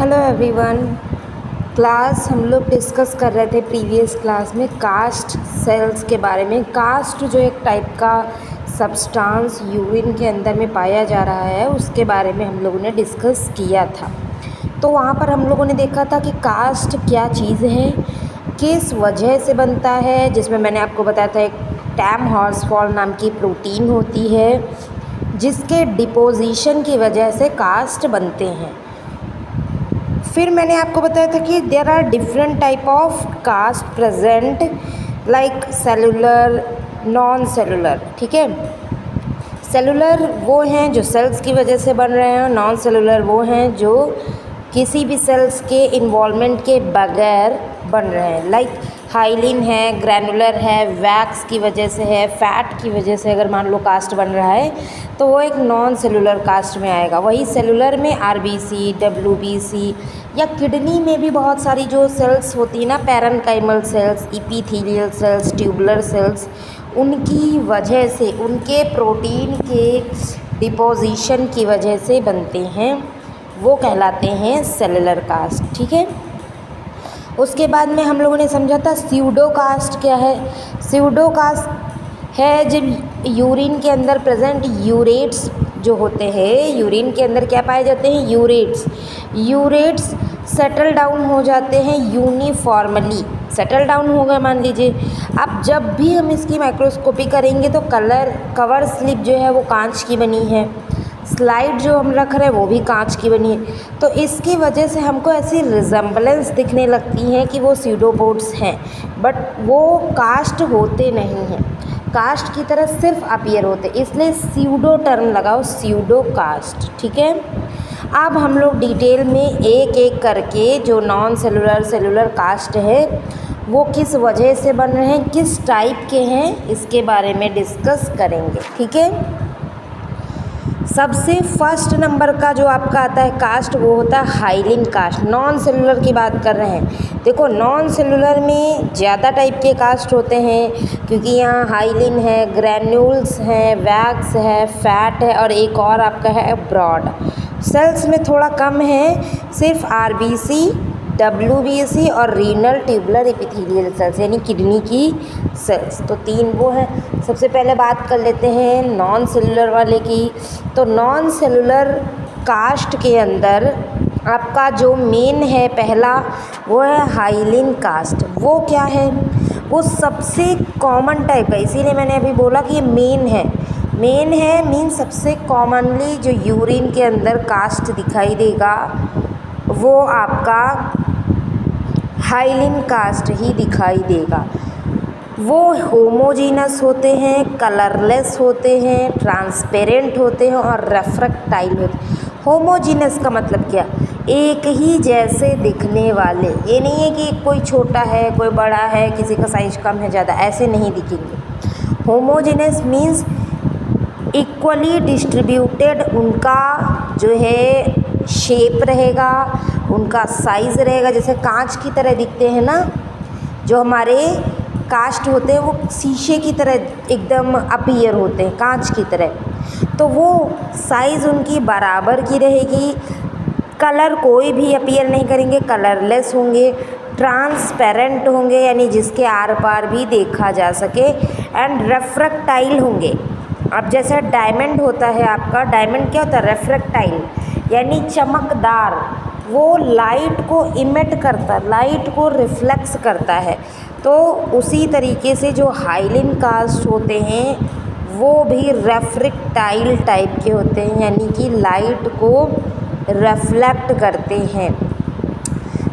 Hello everyone. Class हम लोग discuss कर रहे थे प्रीवियस क्लास में कास्ट सेल्स के बारे में। कास्ट जो एक टाइप का सब्सटेंस यूरिन के अंदर में पाया जा रहा है उसके बारे में हम लोगों ने डिस्कस किया था। तो वहाँ पर हम लोगों ने देखा था कि कास्ट क्या चीज़ है, किस वजह से बनता है, जिसमें मैंने आपको बताया था एक टैम हॉर्सफॉल नाम की प्रोटीन होती है जिसके डिपोजिशन की वजह से कास्ट बनते हैं। फिर मैंने आपको बताया था कि there are different type of cast present, like cellular, non cellular. ठीक है, सेलुलर वो हैं जो सेल्स की वजह से बन रहे हैं, नॉन सेलुलर वो हैं जो किसी भी सेल्स के इन्वॉल्वमेंट के बगैर बन रहे हैं। लाइक हाइलिन है, ग्रैनुलर है, वैक्स की वजह से है, फैट की वजह से अगर मान लो कास्ट बन रहा है तो वो एक नॉन सेलुलर कास्ट में आएगा। वही सेलुलर में आरबीसी, डब्ल्यूबीसी या किडनी में भी बहुत सारी जो सेल्स होती है ना, parenchymal cells, epithelial cells, tubular cells, उनकी वजह से, उनके प्रोटीन के डिपोजिशन की वजह से बनते हैं, वो कहलाते हैं सेलुलर कास्ट। ठीक है, उसके बाद में हम लोगों ने समझा था स्यूडो कास्ट क्या है। स्यूडो कास्ट है जब यूरिन के अंदर प्रेजेंट यूरेट्स जो होते हैं, यूरिन के अंदर क्या पाए जाते हैं, यूरेट्स सेटल डाउन हो जाते हैं यूनिफॉर्मली। सेटल डाउन हो गए मान लीजिए। अब जब भी हम इसकी माइक्रोस्कोपी करेंगे तो कवर स्लिप जो है वो कांच की बनी है, स्लाइड जो हम रख रहे हैं वो भी कांच की बनी है। तो इसकी वजह से हमको ऐसी रिजेम्बलेंस दिखने लगती है कि वो स्यूडोपोड्स हैं, बट वो कास्ट होते नहीं हैं, कास्ट की तरह सिर्फ अपीयर होते, इसलिए स्यूडो टर्म लगाओ, स्यूडो कास्ट। ठीक है, अब हम लोग डिटेल में एक एक करके जो नॉन सेलुलर, सेलुलर कास्ट है वो किस वजह से बन रहे हैं, किस टाइप के हैं, इसके बारे में डिस्कस करेंगे। ठीक है, सबसे फर्स्ट नंबर का जो आपका आता है कास्ट वो होता है हाइलिन कास्ट। नॉन सेलुलर की बात कर रहे हैं। देखो नॉन सेलुलर में ज़्यादा टाइप के कास्ट होते हैं क्योंकि यहाँ हाइलिन है, ग्रैन्यूल्स हैं, वैक्स है, फैट है और एक और आपका है ब्रॉड। सेल्स में थोड़ा कम है, सिर्फ आरबीसी, डब्ल्यूबीसी और रीनल ट्यूबुलर एपिथेलियल सेल्स यानी किडनी की सेल्स। तो तीन वो हैं। सबसे पहले बात कर लेते हैं नॉन सेलुलर वाले की। तो नॉन सेलुलर कास्ट के अंदर आपका जो मेन है पहला वो है हाइलिन कास्ट। वो क्या है, वो सबसे कॉमन टाइप है, इसीलिए मैंने अभी बोला कि ये मेन है। मेन है मीन सबसे कॉमनली जो यूरिन के अंदर कास्ट दिखाई देगा वो आपका हाइलिन कास्ट ही दिखाई देगा। वो होमोजीनस होते हैं, कलरलेस होते हैं, ट्रांसपेरेंट होते हैं और रेफ्रेक्टाइल होते हैं। होमोजीनस का मतलब क्या, एक ही जैसे दिखने वाले। ये नहीं है कि कोई छोटा है, कोई बड़ा है, किसी का साइज कम है, ज़्यादा, ऐसे नहीं दिखेंगे। होमोजीनस मीन्स इक्वली डिस्ट्रीब्यूटेड, उनका जो है शेप रहेगा, उनका साइज़ रहेगा, जैसे कांच की तरह दिखते हैं ना जो हमारे कास्ट होते हैं, वो शीशे की तरह एकदम अपीयर होते हैं, कांच की तरह। तो वो साइज़ उनकी बराबर की रहेगी, कलर कोई भी अपीयर नहीं करेंगे, कलरलेस होंगे, ट्रांसपेरेंट होंगे यानी जिसके आर पार भी देखा जा सके, एंड रेफ्रेक्टाइल होंगे। अब जैसा डायमंड होता है आपका, डायमंड क्या होता है, रेफ्रेक्टाइल यानी चमकदार, वो लाइट को इमिट करता, लाइट को रिफ्लेक्स करता है। तो उसी तरीके से जो हाइलिन कास्ट होते हैं वो भी रेफ्रेक्टाइल टाइप के होते हैं यानी कि लाइट को रिफ्लेक्ट करते हैं।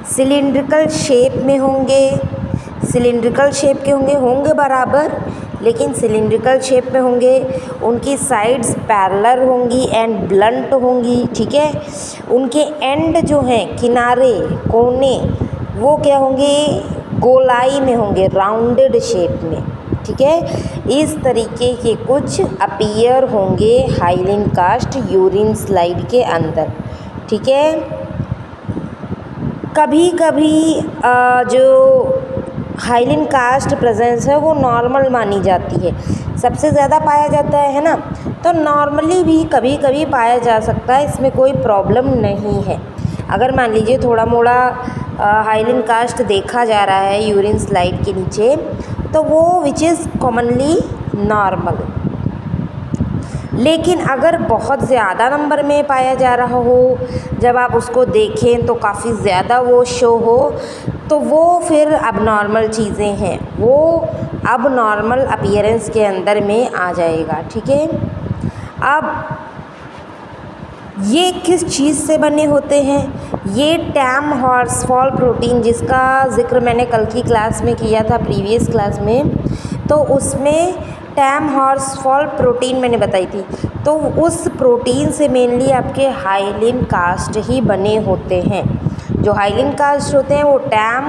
सिलिंड्रिकल शेप में होंगे, सिलिंड्रिकल शेप के होंगे बराबर लेकिन सिलिंड्रिकल शेप में होंगे। उनकी साइड्स पैरेलल होंगी एंड ब्लंट होंगी। ठीक है, उनके एंड जो हैं, किनारे, कोने, वो क्या होंगे, गोलाई में होंगे, राउंडेड शेप में। ठीक है, इस तरीके के कुछ अपीयर होंगे हाइलिन कास्ट यूरिन स्लाइड के अंदर। ठीक है, कभी कभी जो हाइलिन कास्ट प्रेजेंस है वो नॉर्मल मानी जाती है, सबसे ज़्यादा पाया जाता है ना, तो नॉर्मली भी कभी कभी पाया जा सकता है, इसमें कोई प्रॉब्लम नहीं है। अगर मान लीजिए थोड़ा मोड़ा हाइलिन कास्ट देखा जा रहा है यूरिन स्लाइड के नीचे, तो वो विच इज़ कॉमनली नॉर्मल। लेकिन अगर बहुत ज़्यादा नंबर में पाया जा रहा हो, जब आप उसको देखें तो काफ़ी ज़्यादा वो शो हो, तो वो फिर अबनॉर्मल चीज़ें हैं, वो अबनॉर्मल अपीयरेंस के अंदर में आ जाएगा। ठीक है, अब ये किस चीज़ से बने होते हैं? ये टैम हॉर्सफॉल प्रोटीन, जिसका ज़िक्र मैंने कल की क्लास में किया था, प्रीवियस क्लास में, तो उसमें टैम हॉर्सफॉल प्रोटीन मैंने बताई थी। तो उस प्रोटीन से मेनली आपके हाइलिन कास्ट ही बने होते हैं। जो हाइलिन कास्ट होते हैं वो टैम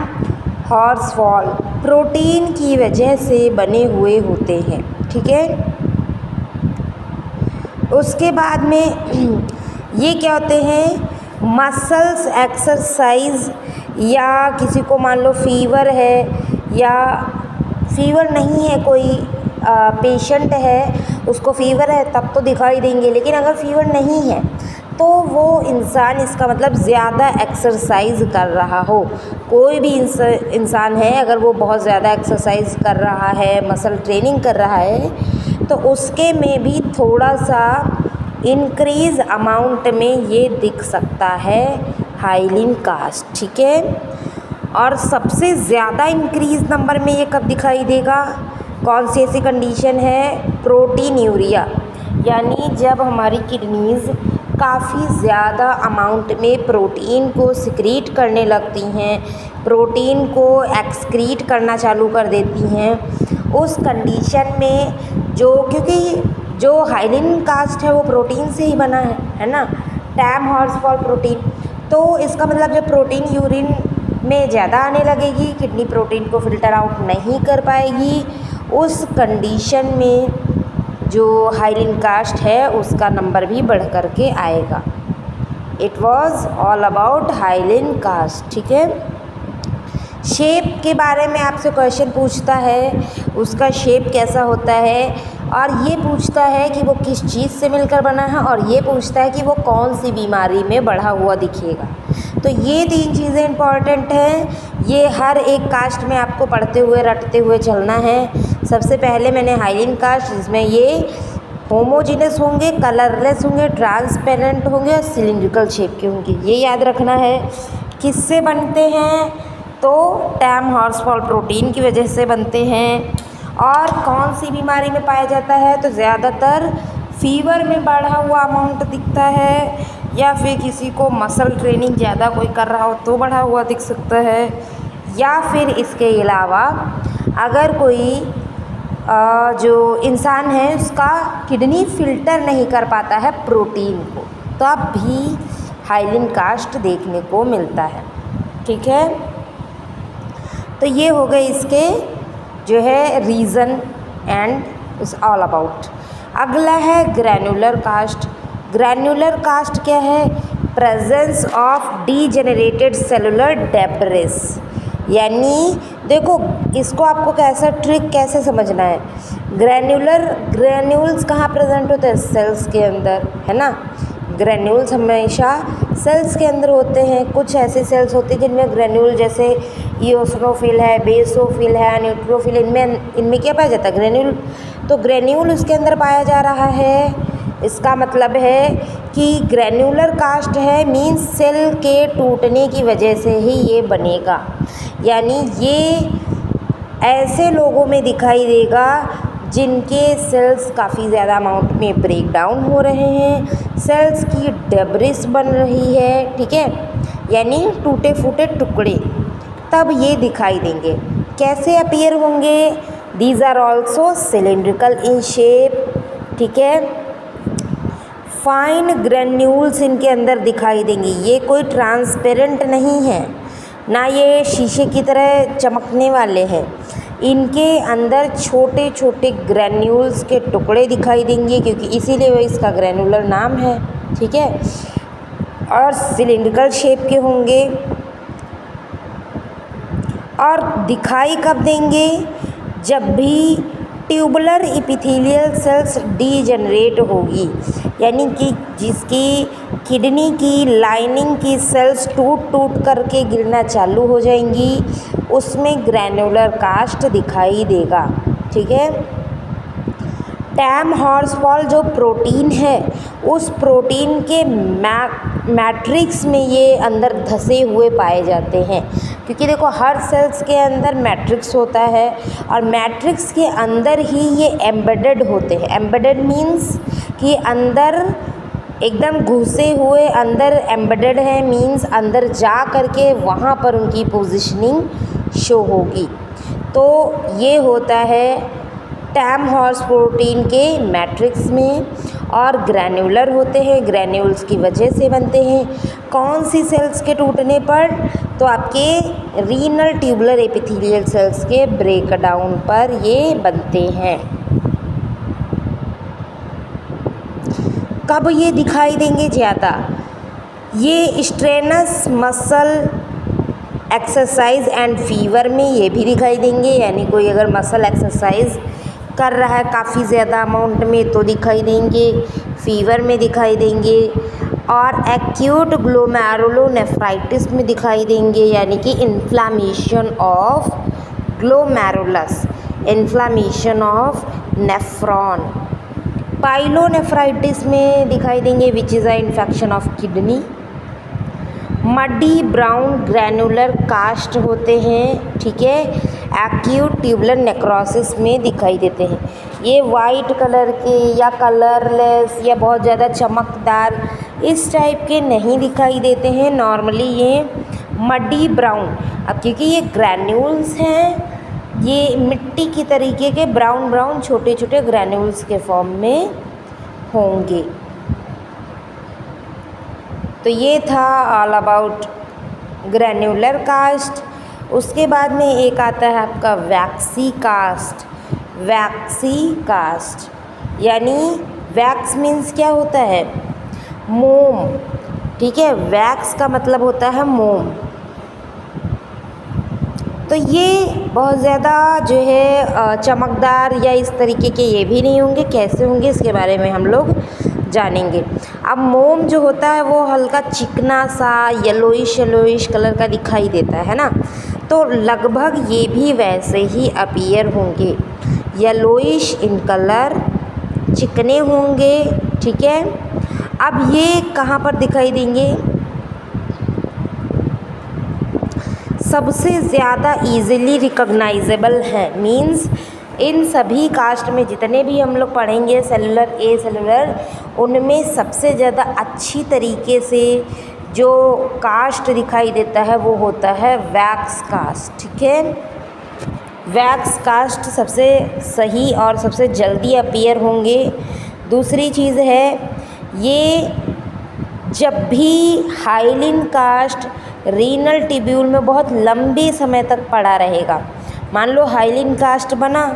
हॉर्सफॉल प्रोटीन की वजह से बने हुए होते हैं। ठीक है, उसके बाद में ये क्या होते हैं? मसल्स एक्सरसाइज, या किसी को मान लो फीवर है, या फीवर नहीं है, कोई पेशेंट है उसको फ़ीवर है तब तो दिखाई देंगे, लेकिन अगर फीवर नहीं है तो वो इंसान, इसका मतलब ज़्यादा एक्सरसाइज कर रहा हो। कोई भी इंसान है अगर वो बहुत ज़्यादा एक्सरसाइज कर रहा है, मसल ट्रेनिंग कर रहा है, तो उसके में भी थोड़ा सा इंक्रीज़ अमाउंट में ये दिख सकता है हाइलिन कास्ट। ठीक है, और सबसे ज़्यादा इंक्रीज़ नंबर में ये कब दिखाई देगा? कौन सी ऐसी कंडीशन है? प्रोटीनयूरिया, यानी जब हमारी किडनीज़ काफ़ी ज़्यादा अमाउंट में प्रोटीन को सिक्रीट करने लगती हैं, प्रोटीन को एक्सक्रीट करना चालू कर देती हैं, उस कंडीशन में क्योंकि जो हाइलिन कास्ट है वो प्रोटीन से ही बना है ना, टैम हॉर्सफॉल प्रोटीन। तो इसका मतलब जब प्रोटीन यूरिन में ज़्यादा आने लगेगी, किडनी प्रोटीन को फ़िल्टर आउट नहीं कर पाएगी, उस कंडीशन में जो हाइलिन कास्ट है उसका नंबर भी बढ़ कर के आएगा। It was all about hyaline cast. ठीक है, शेप के बारे में आपसे क्वेश्चन पूछता है, उसका शेप कैसा होता है, और ये पूछता है कि वो किस चीज़ से मिलकर बना है, और ये पूछता है कि वो कौन सी बीमारी में बढ़ा हुआ दिखेगा। तो ये 3 चीज़ें इंपॉर्टेंट हैं, ये हर एक कास्ट में आपको पढ़ते हुए रटते हुए चलना है। सबसे पहले मैंने हाइलिन कास्ट, जिसमें ये होमोजीनस होंगे, कलरलेस होंगे, ट्रांसपेरेंट होंगे और सिलिंड्रिकल शेप के होंगे, ये याद रखना है। किससे बनते हैं? तो टैम हॉर्सफॉल प्रोटीन की वजह से बनते हैं। और कौन सी बीमारी में पाया जाता है? तो ज़्यादातर फीवर में बढ़ा हुआ अमाउंट दिखता है, या फिर किसी को मसल ट्रेनिंग ज़्यादा कोई कर रहा हो तो बढ़ा हुआ दिख सकता है, या फिर इसके अलावा अगर कोई जो इंसान है उसका किडनी फ़िल्टर नहीं कर पाता है प्रोटीन को, तब भी हाइलिन कास्ट देखने को मिलता है। ठीक है, तो ये हो गए इसके जो है reason and is all about. अगला है ग्रैन्युलर कास्ट। ग्रैन्युलर कास्ट क्या है? Presence of degenerated cellular debris, यानी देखो इसको आपको ट्रिक कैसे समझना है। ग्रैन्यूल्स कहाँ प्रेजेंट होते हैं? सेल्स के अंदर, है ना। ग्रैन्यूल्स हमेशा सेल्स के अंदर होते हैं। कुछ ऐसे सेल्स होते हैं जिनमें ग्रैन्यूल, जैसे इओसिनोफिल है, बेसोफिल है, न्यूट्रोफिल, इनमें क्या पाया जाता है? ग्रैन्यूल। तो ग्रैन्यूल उसके अंदर पाया जा रहा है। इसका मतलब है कि ग्रैन्युलर कास्ट है मीन्स सेल के टूटने की वजह से ही ये बनेगा, यानी ये ऐसे लोगों में दिखाई देगा जिनके सेल्स काफ़ी ज़्यादा अमाउंट में ब्रेक डाउन हो रहे हैं, सेल्स की डेब्रिस बन रही है, ठीक है, यानी टूटे फूटे टुकड़े, तब ये दिखाई देंगे। कैसे अपीयर होंगे? These are also cylindrical in shape, ठीक है। फाइन ग्रैन्यूल्स इनके अंदर दिखाई देंगी। ये कोई ट्रांसपेरेंट नहीं है, ना ये शीशे की तरह चमकने वाले हैं। इनके अंदर छोटे छोटे ग्रैन्यूल्स के टुकड़े दिखाई देंगे, क्योंकि इसीलिए वो इसका ग्रैनुलर नाम है, ठीक है। और सिलिंड्रिकल शेप के होंगे। और दिखाई कब देंगे? जब भी ट्यूबुलर एपिथेलियल सेल्स डीजनरेट होगी, यानी कि जिसकी किडनी की लाइनिंग की सेल्स टूट टूट करके गिरना चालू हो जाएंगी, उसमें ग्रैन्युलर कास्ट दिखाई देगा। ठीक है। टैम हॉर्सफॉल जो प्रोटीन है, उस प्रोटीन के मैट्रिक्स में ये अंदर धसे हुए पाए जाते हैं, क्योंकि देखो हर सेल्स के अंदर मैट्रिक्स होता है और मैट्रिक्स के अंदर ही ये एम्बेडेड होते हैं। एम्बेडेड मीन्स कि अंदर एकदम घुसे हुए, अंदर एम्बेडेड है मीन्स अंदर जा करके वहाँ पर उनकी पोजीशनिंग शो होगी। तो ये होता है टैम हॉर्स प्रोटीन के मैट्रिक्स में, और ग्रैन्युलर होते हैं, ग्रैन्यूल्स की वजह से बनते हैं। कौन सी सेल्स के टूटने पर? तो आपके रीनल ट्यूबुलर एपिथेलियल सेल्स के ब्रेकडाउन पर ये बनते हैं। कब ये दिखाई देंगे ज़्यादा? ये strenuous muscle exercise and fever में ये भी दिखाई देंगे, यानी कोई अगर मसल एक्सरसाइज कर रहा है काफ़ी ज़्यादा अमाउंट में तो दिखाई देंगे, फीवर में दिखाई देंगे, और एक्यूट ग्लोमेरुलोनेफ्राइटिस में दिखाई देंगे, यानी कि inflammation of glomerulus, inflammation of nephron. Pyelonephritis में दिखाई देंगे, which is a infection of kidney. Muddy brown granular cast होते हैं। ठीक है। एक्यूट ट्यूबुलर नेक्रोसिस में दिखाई देते हैं। ये वाइट कलर के या कलरलेस या बहुत ज़्यादा चमकदार इस टाइप के नहीं दिखाई देते हैं, नॉर्मली ये मडी ब्राउन। अब क्योंकि ये ग्रैन्यूल्स हैं, ये मिट्टी की तरीके के ब्राउन ब्राउन छोटे छोटे ग्रैन्यूल्स के फॉर्म में होंगे। तो ये था ऑल अबाउट ग्रैन्युलर कास्ट। उसके बाद में एक आता है आपका वैक्सी कास्ट। वैक्सी कास्ट यानी वैक्स मीन्स क्या होता है? मोम। ठीक है। वैक्स का मतलब होता है मोम। तो ये बहुत ज़्यादा जो है चमकदार या इस तरीके के ये भी नहीं होंगे। कैसे होंगे इसके बारे में हम लोग जानेंगे। अब मोम जो होता है वो हल्का चिकना सा येलोइश कलर का दिखाई देता है ना, तो लगभग ये भी वैसे ही अपीयर होंगे, येलोइश इन कलर, चिकने होंगे। ठीक है। अब ये कहाँ पर दिखाई देंगे? सबसे ज़्यादा ईज़िली रिकॉग्नाइजेबल है, मीन्स इन सभी कास्ट में जितने भी हम लोग पढ़ेंगे सेलुलर ए सेलुलर, उनमें सबसे ज़्यादा अच्छी तरीके से जो कास्ट दिखाई देता है वो होता है वैक्स कास्ट। ठीक है। वैक्स कास्ट सबसे सही और सबसे जल्दी अपीयर होंगे। दूसरी चीज़ है, ये जब भी हाइलिन कास्ट रीनल ट्यूब्यूल में बहुत लंबे समय तक पड़ा रहेगा। मान लो हाइलिन कास्ट बना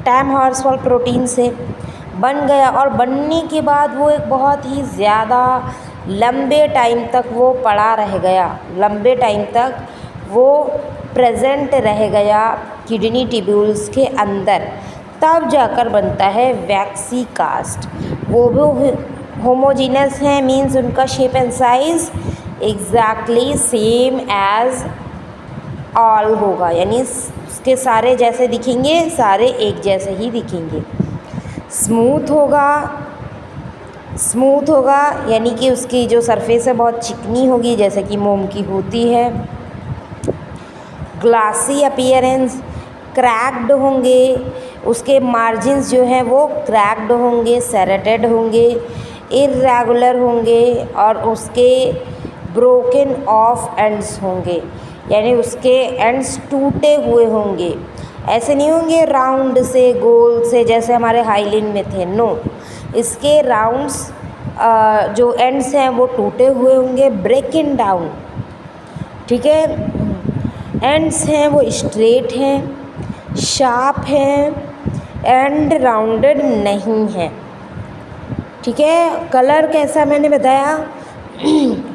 टैम हॉर्सफॉल प्रोटीन से बन गया, और बनने के बाद वो एक बहुत ही ज़्यादा लंबे टाइम तक वो पड़ा रह गया, लंबे टाइम तक वो प्रेजेंट रह गया किडनी ट्यूब्यूल्स के अंदर, तब जाकर बनता है वैक्सी कास्ट। वो भी होमोजीनस है, मीन्स उनका shape and size exactly same as all होगा, यानी उसके सारे जैसे दिखेंगे, सारे एक जैसे ही दिखेंगे। स्मूथ होगा यानी कि उसकी जो सरफेस है बहुत चिकनी होगी, जैसे कि मोम की होती है। ग्लासी अपीयरेंस, क्रैक्ड होंगे, उसके मार्जिन्स जो हैं वो क्रैक्ड होंगे, सेरेटेड होंगे, इर्रेगुलर होंगे, और उसके ब्रोकन ऑफ एंड्स होंगे, यानी उसके एंड्स टूटे हुए होंगे। ऐसे नहीं होंगे राउंड से गोल से जैसे हमारे हाइलिन में थे, नो, इसके राउंड्स जो एंड्स हैं वो टूटे हुए होंगे, ब्रेकन डाउन। ठीक है। एंड्स हैं वो स्ट्रेट हैं, शार्प हैं, एंड राउंडेड नहीं है। ठीक है। कलर कैसा मैंने बताया?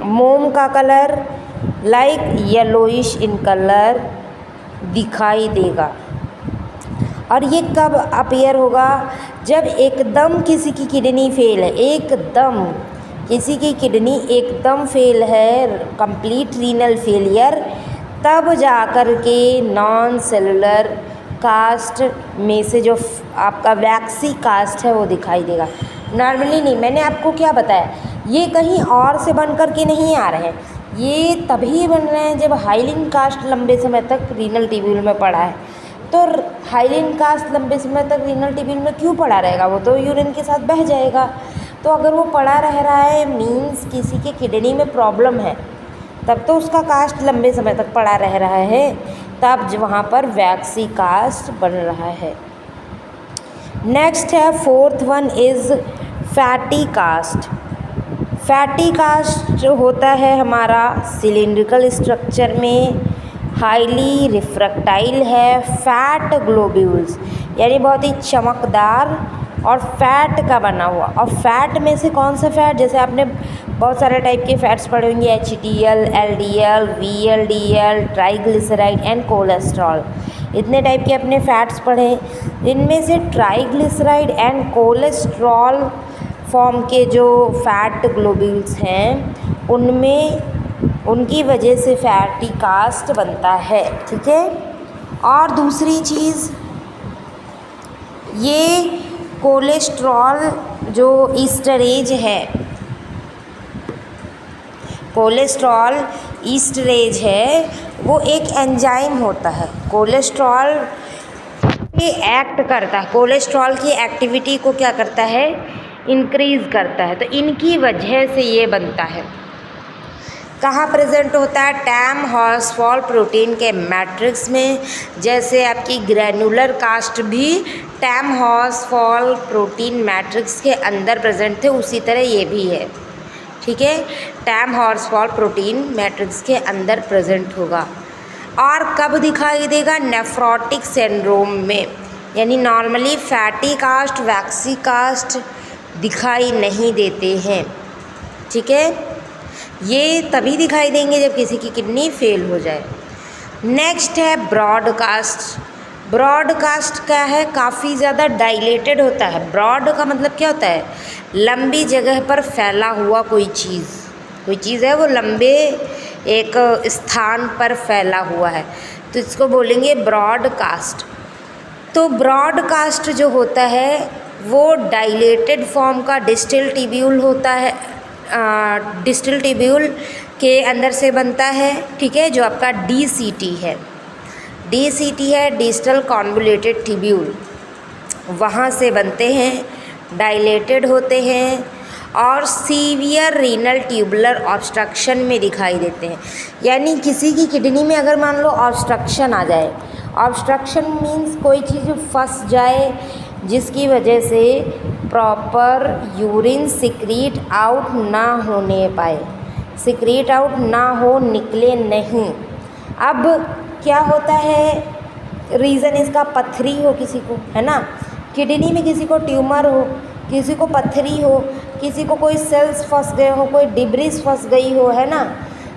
मोम का colour like yellowish in colour दिखाई देगा। और ये कब अपीयर होगा? जब एकदम किसी की किडनी फेल है, एकदम किसी की किडनी एकदम फेल है, कंप्लीट रीनल फेलियर, तब जा कर के नॉन सेलुलर कास्ट में से जो आपका वैक्सी कास्ट है वो दिखाई देगा। नॉर्मली नहीं, मैंने आपको क्या बताया, ये कहीं और से बन कर के नहीं आ रहे हैं, ये तभी बन रहे हैं जब हाइलिन कास्ट लंबे समय तक रीनल ट्यूब्यूल में पड़ा है। तो हाइलिन कास्ट लंबे समय तक रीनल ट्यूब्यूल में क्यों पड़ा रहेगा? वो तो यूरिन के साथ बह जाएगा। तो अगर वो पड़ा रह रहा है मीन्स किसी के किडनी में प्रॉब्लम है, तब तो उसका कास्ट लंबे समय तक पड़ा रह रहा है, तब वहाँ पर वैक्सी कास्ट बन रहा है। नेक्स्ट है fourth one is fatty cast. Fatty cast जो होता है हमारा सिलिंड्रिकल स्ट्रक्चर में, हाईली रिफ्रैक्टाइल है, फैट ग्लोब्यूल्स यानी बहुत ही चमकदार और फैट का बना हुआ। और फैट में से कौन सा फैट? जैसे आपने बहुत सारे टाइप के फैट्स पढ़े होंगे, HDL, LDL, VLDL, triglyceride and cholesterol, इतने टाइप के अपने फैट्स पढ़े। इनमें से ट्राइग्लिसराइड एंड कोलेस्ट्रॉल फॉर्म के जो फैट ग्लोब्यूल्स हैं उनमें उनकी वजह से फैटी कास्ट बनता है, ठीक है। और दूसरी चीज़, ये कोलेस्ट्रॉल जो ईस्टरेज है, कोलेस्ट्रॉल ईस्टरेज है, वो एक एंजाइम होता है, कोलेस्ट्रॉल पे एक्ट करता है, कोलेस्ट्रॉल की एक्टिविटी को क्या करता है? इंक्रीज़ करता है। तो इनकी वजह से ये बनता है। कहाँ प्रेजेंट होता है? टैम हॉर्सफॉल प्रोटीन के मैट्रिक्स में। जैसे आपकी ग्रैनुलर कास्ट भी टैम हॉर्सफॉल प्रोटीन मैट्रिक्स के अंदर प्रेजेंट थे, उसी तरह ये भी है, ठीक है। टैम हॉर्सफॉल प्रोटीन मैट्रिक्स के अंदर प्रेजेंट होगा। और कब दिखाई देगा? नेफ्रोटिक सिंड्रोम में, यानी नॉर्मली फैटी कास्ट, वैक्सी कास्ट दिखाई नहीं देते हैं, ठीक है। ये तभी दिखाई देंगे जब किसी की किडनी फेल हो जाए। नेक्स्ट है ब्रॉडकास्ट। ब्रॉडकास्ट क्या है? काफ़ी ज़्यादा डाइलेटेड होता है। ब्रॉड का मतलब क्या होता है? लंबी जगह पर फैला हुआ कोई चीज़ है, वो लंबे एक स्थान पर फैला हुआ है, तो इसको बोलेंगे ब्रॉडकास्ट। तो ब्रॉडकास्ट जो होता है वो डाइलेटेड फॉर्म का डिस्टल ट्यूब्यूल होता है, डिस्टल ट्यूब्यूल के अंदर से बनता है, ठीक है, जो आपका DCT है। DCT है डिस्टल कॉन्वोल्यूटेड ट्यूब्यूल, वहाँ से बनते हैं, डाइलेटेड होते हैं और सीवियर रीनल ट्यूबुलर ऑब्स्ट्रक्शन में दिखाई देते हैं। यानी किसी की किडनी में अगर मान लो ऑब्स्ट्रक्शन आ जाए, ऑब्स्ट्रक्शन मीन्स कोई चीज़ फंस जाए जिसकी वजह से प्रॉपर यूरिन सिक्रीट आउट ना होने पाए, सिक्रीट आउट ना हो, निकले नहीं। अब क्या होता है? रीज़न इसका पथरी हो किसी को, है ना, किडनी में किसी को ट्यूमर हो, किसी को पथरी हो, किसी को कोई सेल्स फंस गए हो, कोई डिब्रीज फंस गई हो, है ना,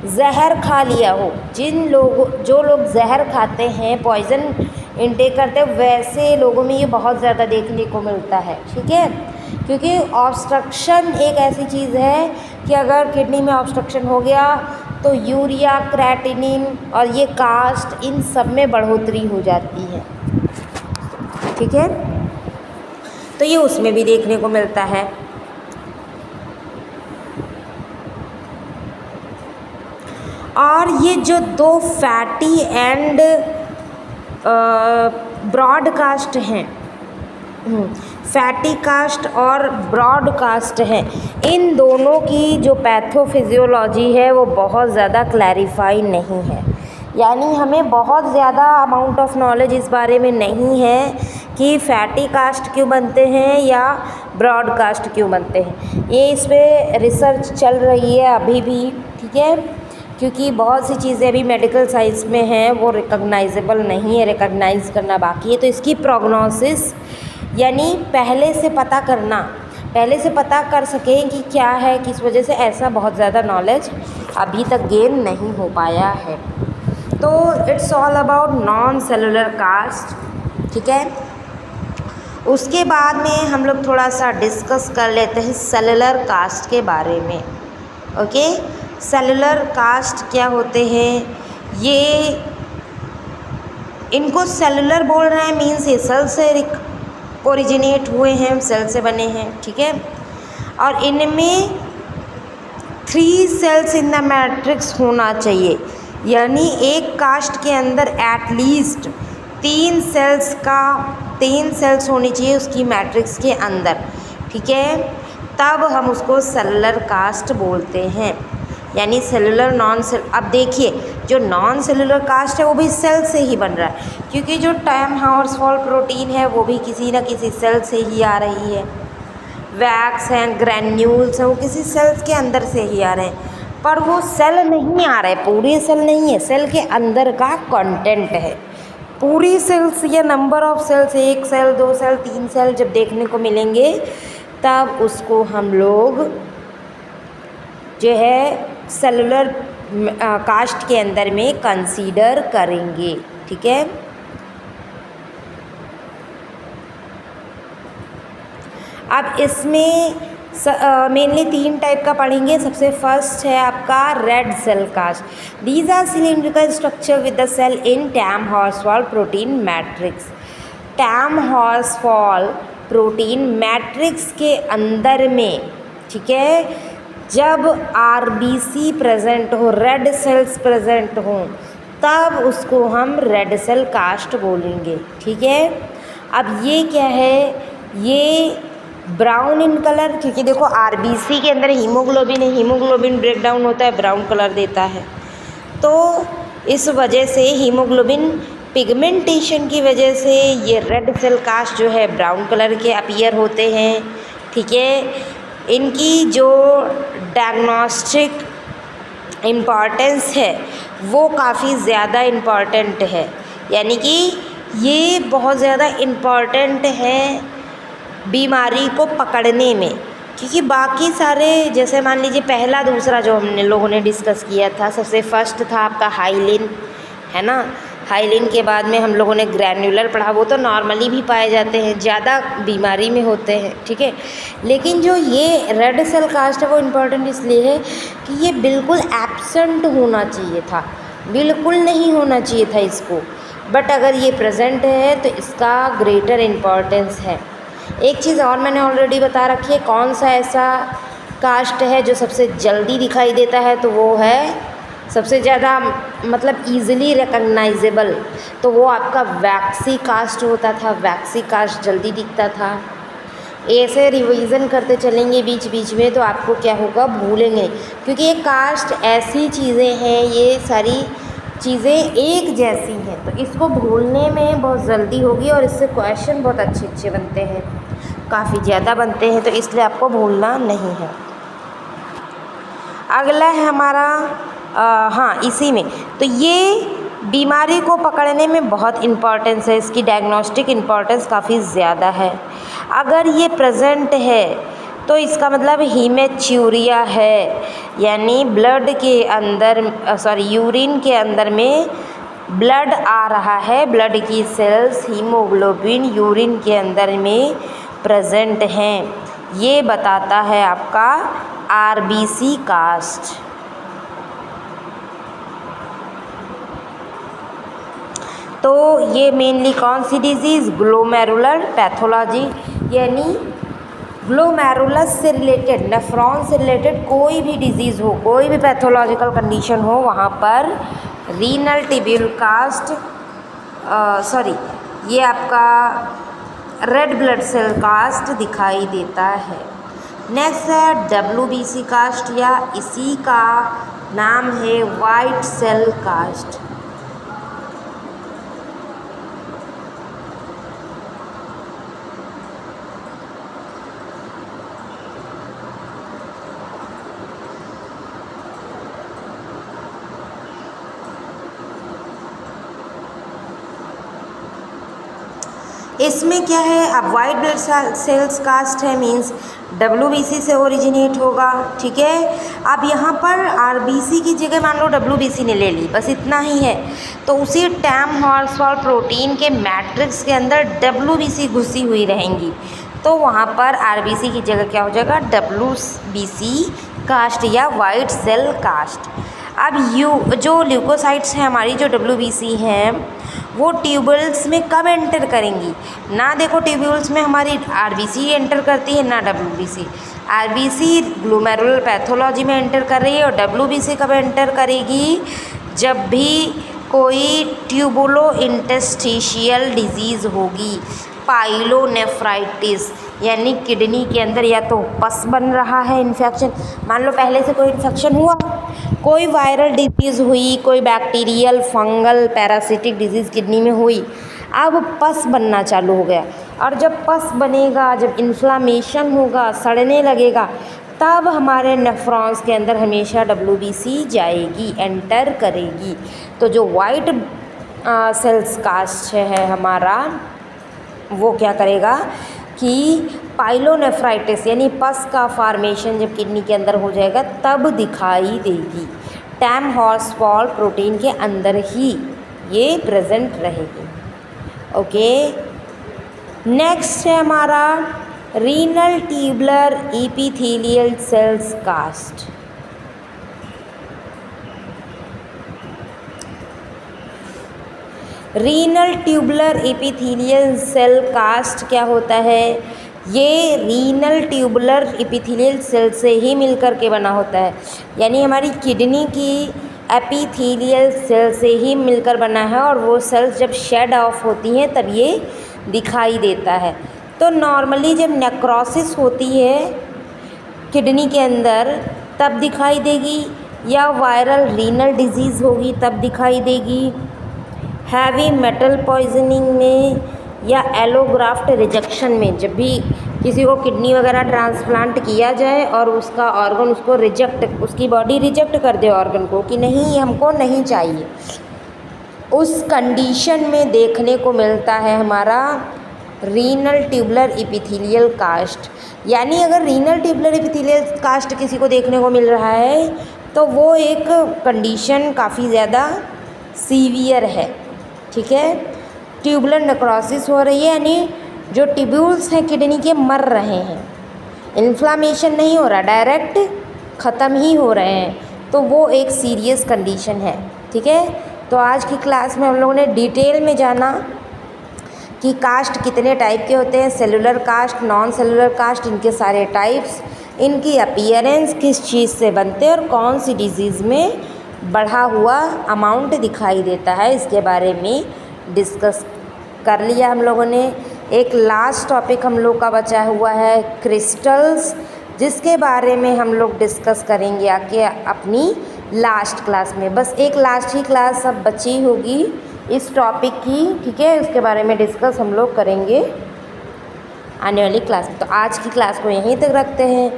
जहर खा लिया हो। जो लोग जहर खाते हैं, पॉइज़न इनटेक करते हैं, वैसे लोगों में ये बहुत ज़्यादा देखने को मिलता है, ठीक है। क्योंकि ऑब्स्ट्रक्शन एक ऐसी चीज़ है कि अगर किडनी में ऑब्स्ट्रक्शन हो गया तो यूरिया, क्रेटिनिन और ये कास्ट, इन सब में बढ़ोतरी हो जाती है, ठीक है। तो ये उसमें भी देखने को मिलता है। और ये जो दो फैटी एंड ब्रॉडकास्ट हैं, फैटी कास्ट और ब्रॉडकास्ट हैं, इन दोनों की जो पैथोफिजियोलॉजी है वो बहुत ज़्यादा क्लैरिफाई नहीं है। यानी हमें बहुत ज़्यादा अमाउंट ऑफ नॉलेज इस बारे में नहीं है कि फैटी कास्ट क्यों बनते हैं या ब्रॉडकास्ट क्यों बनते हैं। ये इस पर रिसर्च चल रही है अभी भी, ठीक है, क्योंकि बहुत सी चीज़ें अभी मेडिकल साइंस में हैं वो रिकॉग्नाइजेबल नहीं है, रिकॉग्नाइज करना बाकी है। तो इसकी प्रोग्नोसिस यानी पहले से पता कर सकें कि क्या है, किस वजह से, ऐसा बहुत ज़्यादा नॉलेज अभी तक गेन नहीं हो पाया है। तो it's all about non cellular cast, ठीक है। उसके बाद में हम लोग थोड़ा सा डिस्कस कर लेते हैं सेलुलर कास्ट के बारे में। ओके, सेलुलर कास्ट क्या होते हैं, ये इनको सेलुलर बोल रहे हैं, मीन्स ये सेल से ओरिजिनेट हुए हैं, सेल से बने हैं, ठीक है। और इनमें 3 सेल्स इन द मैट्रिक्स होना चाहिए, यानी एक कास्ट के अंदर एटलीस्ट 3 सेल्स होनी चाहिए उसकी मैट्रिक्स के अंदर, ठीक है। तब हम उसको सेलुलर कास्ट बोलते हैं, यानी सेलुलर नॉन सेल। अब देखिए, जो नॉन सेलुलर कास्ट है वो भी सेल से ही बन रहा है, क्योंकि जो टाइम हॉर्सफॉल प्रोटीन है वो भी किसी न किसी सेल से ही आ रही है। वैक्स हैं, ग्रैन्यूल्स हैं, वो किसी सेल्स के अंदर से ही आ रहे हैं, पर वो सेल नहीं आ रहे, पूरे सेल नहीं है, सेल के अंदर का कंटेंट है। पूरी सेल्स या number of cells, 1 cell 2 cell 3 cell जब देखने को मिलेंगे तब उसको हम लोग जो है सेलुलर कास्ट के अंदर में कंसीडर करेंगे, ठीक है। अब इसमें मेनली 3 टाइप का पढ़ेंगे। सबसे फर्स्ट है आपका red cell cast. These are cylindrical structure with the cell in Tamm Horsfall protein matrix. Tamm Horsfall protein matrix के अंदर में, ठीक है, जब आरबीसी प्रेजेंट हो, रेड सेल्स प्रेजेंट हों, तब उसको हम रेड सेल कास्ट बोलेंगे, ठीक है। अब ये क्या है, ये ब्राउन इन कलर, क्योंकि देखो आरबीसी के अंदर हीमोग्लोबिन है, हीमोग्लोबिन ब्रेक डाउन होता है, ब्राउन कलर देता है, तो इस वजह से हीमोग्लोबिन पिगमेंटेशन की वजह से ये रेड सेल कास्ट जो है ब्राउन कलर के अपीयर होते हैं, ठीक है। इनकी जो डायग्नोस्टिक इम्पॉर्टेंस है वो काफ़ी ज़्यादा इम्पॉर्टेंट है, यानी कि ये बहुत ज़्यादा इम्पॉर्टेंट है बीमारी को पकड़ने में, क्योंकि बाकी सारे जैसे मान लीजिए पहला दूसरा जो हमने लोगों ने डिस्कस किया था, सबसे फर्स्ट था आपका हाइलिन, है ना। हाइलिन के बाद में हम लोगों ने ग्रैन्युलर पढ़ा, वो तो नॉर्मली भी पाए जाते हैं, ज़्यादा बीमारी में होते हैं, ठीक है। लेकिन जो ये रेड सेल कास्ट है वो इम्पोर्टेंट इसलिए है कि ये बिल्कुल एब्सेंट होना चाहिए था, बिल्कुल नहीं होना चाहिए था इसको, बट अगर ये प्रेजेंट है तो इसका ग्रेटर इम्पॉर्टेंस है। एक चीज़ और मैंने ऑलरेडी बता रखी है, कौन सा ऐसा कास्ट है जो सबसे जल्दी दिखाई देता है, तो वो है सबसे ज़्यादा मतलब ईज़िली रिकग्नाइजेबल, तो वो आपका वैक्सी कास्ट होता था। वैक्सी कास्ट जल्दी दिखता था। ऐसे रिवीजन करते चलेंगे बीच बीच में तो आपको क्या होगा, भूलेंगे, क्योंकि ये कास्ट ऐसी चीज़ें हैं, ये सारी चीज़ें एक जैसी हैं, तो इसको भूलने में बहुत जल्दी होगी और इससे क्वेश्चन बहुत अच्छे अच्छे बनते हैं, काफ़ी ज़्यादा बनते हैं, तो इसलिए आपको भूलना नहीं है। अगला है हमारा हाँ, इसी में तो ये बीमारी को पकड़ने में बहुत इम्पॉर्टेंस है, इसकी डायग्नोस्टिक इम्पॉर्टेंस काफ़ी ज़्यादा है। अगर ये प्रेजेंट है तो इसका मतलब हीमेच्यूरिया है, यानी ब्लड के अंदर यूरिन के अंदर में ब्लड आ रहा है, ब्लड की सेल्स हीमोग्लोबिन यूरिन के अंदर में प्रेजेंट हैं, ये बताता है आपका आरबीसी कास्ट। तो ये मेनली कौन सी डिजीज़, ग्लोमेरुलर पैथोलॉजी, यानी ग्लोमेरुलस से रिलेटेड, नेफ्रॉन से रिलेटेड कोई भी डिजीज़ हो, कोई भी पैथोलॉजिकल कंडीशन हो, वहाँ पर रीनल ट्यूब्यूल कास्ट ये आपका रेड ब्लड सेल कास्ट दिखाई देता है। नेक्स्ट है डब्ल्यूबीसी कास्ट, या इसी का नाम है वाइट सेल कास्ट। इसमें क्या है, अब वाइट ब्लड सेल्स कास्ट है, मीन्स WBC से ओरिजिनेट होगा। ठीक है, अब यहाँ पर RBC की जगह मान लो WBC ने ले ली, बस इतना ही है, तो उसी टैम हॉर्सफॉल प्रोटीन के मैट्रिक्स के अंदर WBC घुसी हुई रहेंगी, तो वहाँ पर RBC की जगह क्या हो जाएगा, WBC कास्ट या वाइट सेल कास्ट। अब जो ल्यूकोसाइट्स हैं हमारी, जो WBC हैं, वो ट्यूबल्स में कब एंटर करेंगी ना, देखो ट्यूबल्स में हमारी RBC एंटर करती है ना WBC। RBC ग्लोमेरुलर पैथोलॉजी में एंटर कर रही है और WBC कब एंटर करेगी, जब भी कोई ट्यूबुलो इंटस्टिशियल डिजीज़ होगी, पाइलोनेफ्राइटिस, यानी किडनी के अंदर या तो पस बन रहा है, इन्फेक्शन, मान लो पहले से कोई इन्फेक्शन हुआ, कोई वायरल डिजीज़ हुई, कोई bacterial, fungal, parasitic disease kidney में हुई, अब पस बनना चालू हो गया, और जब पस बनेगा, जब इन्फ्लामेशन होगा, सड़ने लगेगा, तब हमारे नेफ्रॉन्स के अंदर हमेशा WBC जाएगी, एंटर करेगी। तो जो वाइट सेल्स कास्ट है हमारा, वो क्या करेगा कि पाइलोनेफ्राइटिस यानी पस का फॉर्मेशन जब किडनी के अंदर हो जाएगा तब दिखाई देगी, टैम हॉर्सफॉल प्रोटीन के अंदर ही ये प्रेजेंट रहेगी। ओके, नेक्स्ट है हमारा renal tubular epithelial cells cast. Renal tubular epithelial cell cast क्या होता है, ये रीनल ट्यूबुलर एपिथेलियल सेल से ही मिलकर के बना होता है, यानी हमारी किडनी की एपिथेलियल सेल से ही मिलकर बना है, और वो सेल्स जब शेड ऑफ होती हैं तब ये दिखाई देता है। तो नॉर्मली जब नेक्रोसिस होती है किडनी के अंदर तब दिखाई देगी, या वायरल रीनल डिजीज़ होगी तब दिखाई देगी, हैवी मेटल पॉइजनिंग में, या एलोग्राफ्ट रिजेक्शन में, जब भी किसी को किडनी वगैरह ट्रांसप्लांट किया जाए और उसका ऑर्गन उसको रिजेक्ट, उसकी बॉडी रिजेक्ट कर दे ऑर्गन को कि नहीं ये हमको नहीं चाहिए, उस कंडीशन में देखने को मिलता है हमारा रीनल ट्यूबुलर एपिथेलियल कास्ट। यानी अगर रीनल ट्यूबुलर एपिथेलियल कास्ट किसी को देखने को मिल रहा है तो वो एक कंडीशन काफ़ी ज़्यादा सीवियर है। ठीक है, ट्यूबुलर नेक्रोसिस हो रही है, यानी जो ट्यूब्यूल्स हैं किडनी के मर रहे हैं, इन्फ्लामेशन नहीं हो रहा, डायरेक्ट ख़त्म ही हो रहे हैं, तो वो एक सीरियस कंडीशन है। ठीक है, तो आज की क्लास में हम लोगों ने डिटेल में जाना कि कास्ट कितने टाइप के होते हैं, cellular cast, non cellular cast, इनके सारे टाइप्स, इनकी अपीयरेंस किस चीज़ से बनते हैं और कौन सी डिजीज़ में बढ़ा हुआ अमाउंट दिखाई देता है, इसके बारे में डिस्कस कर लिया हम लोगों ने। एक लास्ट टॉपिक हम लोग का बचा हुआ है क्रिस्टल्स, जिसके बारे में हम लोग डिस्कस करेंगे आके अपनी लास्ट क्लास में। बस एक लास्ट ही क्लास अब बची होगी इस टॉपिक की। ठीक है, उसके बारे में डिस्कस हम लोग करेंगे आने वाली क्लास में। तो आज की क्लास को यहीं तक रखते हैं,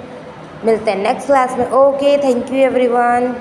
मिलते हैं नेक्स्ट क्लास में। Okay, thank you everyone.